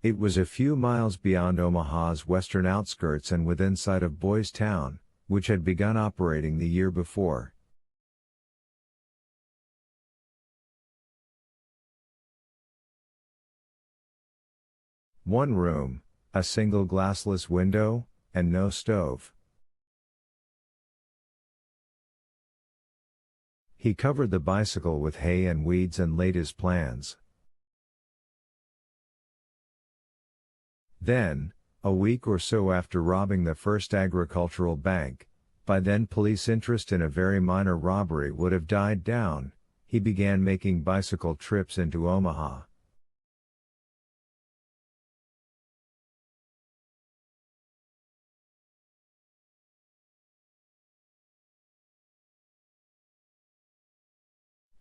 It was a few miles beyond Omaha's western outskirts and within sight of Boys Town, which had begun operating the year before. One room, a single glassless window, and no stove. He covered the bicycle with hay and weeds and laid his plans. Then, a week or so after robbing the First Agricultural Bank, by then police interest in a very minor robbery would have died down, he began making bicycle trips into Omaha.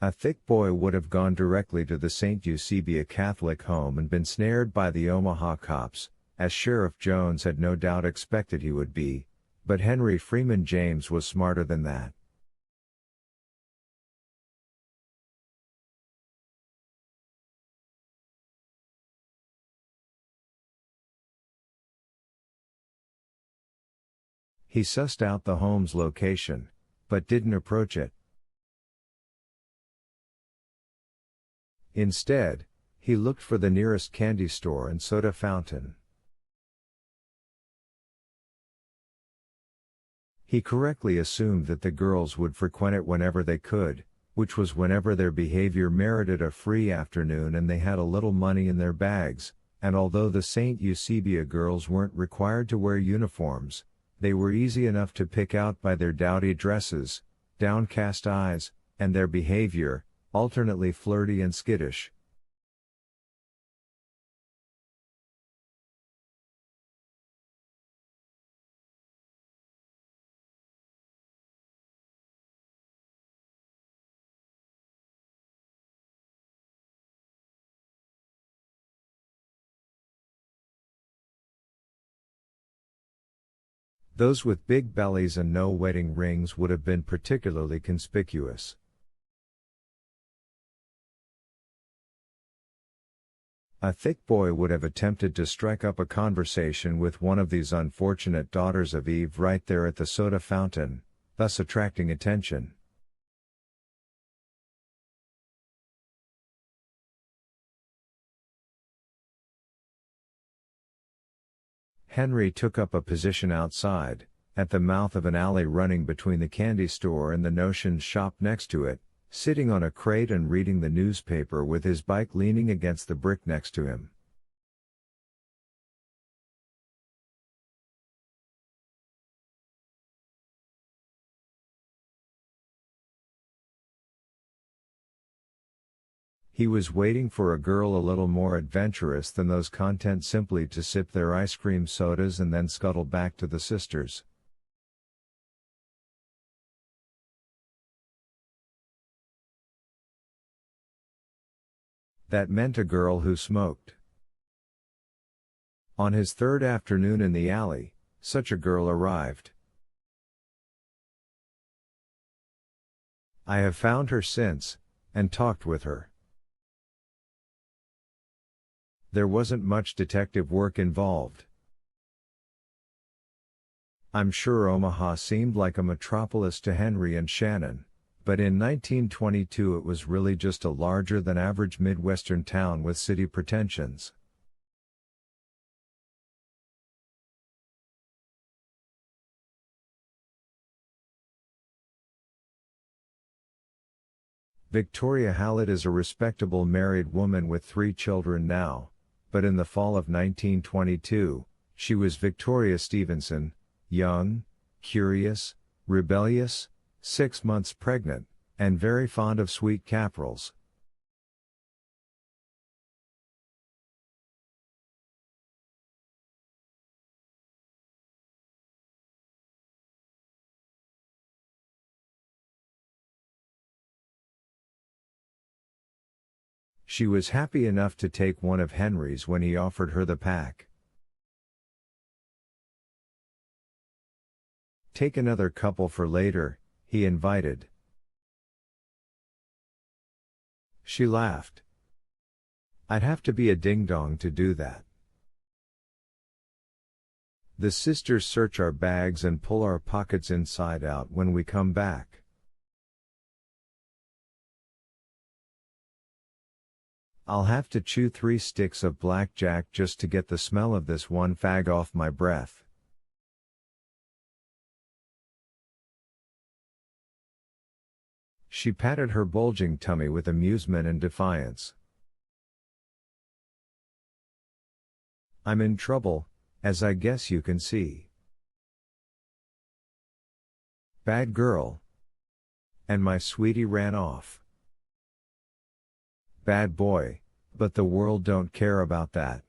A thick boy would have gone directly to the St. Eusebia Catholic home and been snared by the Omaha cops, as Sheriff Jones had no doubt expected he would be, but Henry Freeman James was smarter than that. He sussed out the home's location, but didn't approach it. Instead, he looked for the nearest candy store and soda fountain. He correctly assumed that the girls would frequent it whenever they could, which was whenever their behavior merited a free afternoon and they had a little money in their bags, and although the St. Eusebia girls weren't required to wear uniforms, they were easy enough to pick out by their dowdy dresses, downcast eyes, and their behavior, alternately flirty and skittish. Those with big bellies and no wedding rings would have been particularly conspicuous. A thick boy would have attempted to strike up a conversation with one of these unfortunate daughters of Eve right there at the soda fountain, thus attracting attention. Henry took up a position outside, at the mouth of an alley running between the candy store and the notions shop next to it, sitting on a crate and reading the newspaper with his bike leaning against the brick next to him. He was waiting for a girl a little more adventurous than those content simply to sip their ice cream sodas and then scuttle back to the sisters. That meant a girl who smoked. On his third afternoon in the alley, such a girl arrived. I have found her since, and talked with her. There wasn't much detective work involved. I'm sure Omaha seemed like a metropolis to Henry and Shannon, but in 1922 it was really just a larger-than-average Midwestern town with city pretensions. Victoria Hallett is a respectable married woman with 3 children now, but in the fall of 1922, she was Victoria Stevenson, young, curious, rebellious, 6 months pregnant, and very fond of sweet caprals. She was happy enough to take one of Henry's when he offered her the pack. Take another couple for later, he invited. She laughed. I'd have to be a ding-dong to do that. The sisters search our bags and pull our pockets inside out when we come back. I'll have to chew 3 sticks of blackjack just to get the smell of this one fag off my breath. She patted her bulging tummy with amusement and defiance. I'm in trouble, as I guess you can see. Bad girl. And my sweetie ran off. Bad boy, but the world don't care about that.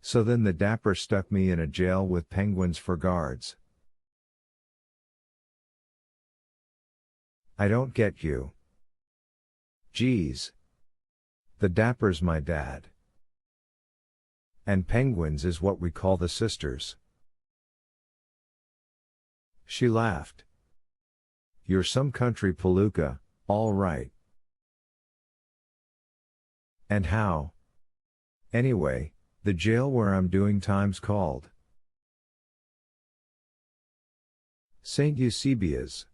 So then the dapper stuck me in a jail with penguins for guards. I don't get you. Geez. The dapper's my dad. And penguins is what we call the sisters. She laughed. You're some country palooka, all right. And how? Anyway, the jail where I'm doing time's called St. Eusebia's.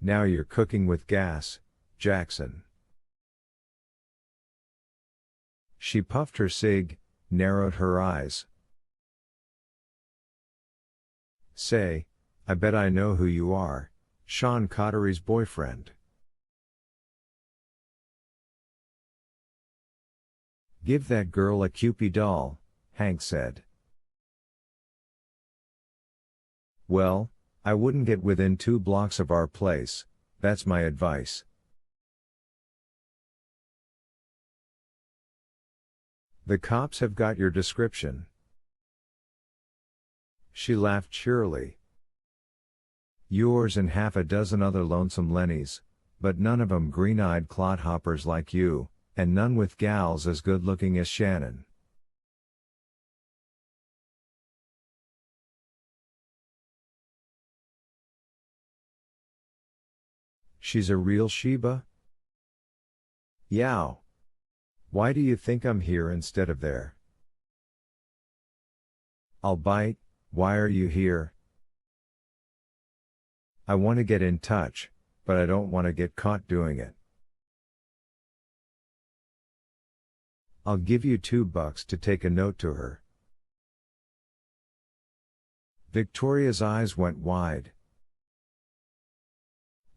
Now you're cooking with gas, Jackson. She puffed her cig, narrowed her eyes. Say, I bet I know who you are, Sean Connery's boyfriend. Give that girl a Cupid doll, Hank said. Well, I wouldn't get within 2 blocks of our place, that's my advice. The cops have got your description. She laughed cheerily. Yours and half a dozen other lonesome Lennies, but none of 'em green-eyed clodhoppers like you, and none with gals as good-looking as Shannon. She's a real Sheba? Yow. Why do you think I'm here instead of there? I'll bite, why are you here? I want to get in touch, but I don't want to get caught doing it. I'll give you $2 to take a note to her. Victoria's eyes went wide.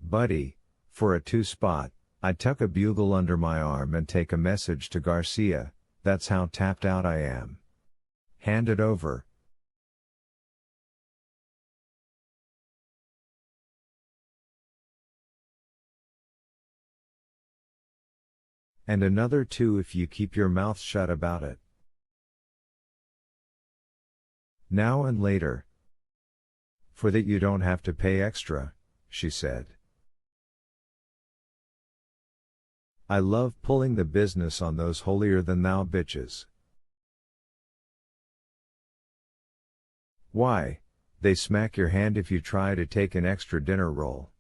Buddy, for a 2-spot, I'd tuck a bugle under my arm and take a message to Garcia, that's how tapped out I am. Hand it over. And another 2 if you keep your mouth shut about it. Now and later. For that you don't have to pay extra, she said. I love pulling the business on those holier-than-thou bitches. Why, they smack your hand if you try to take an extra dinner roll.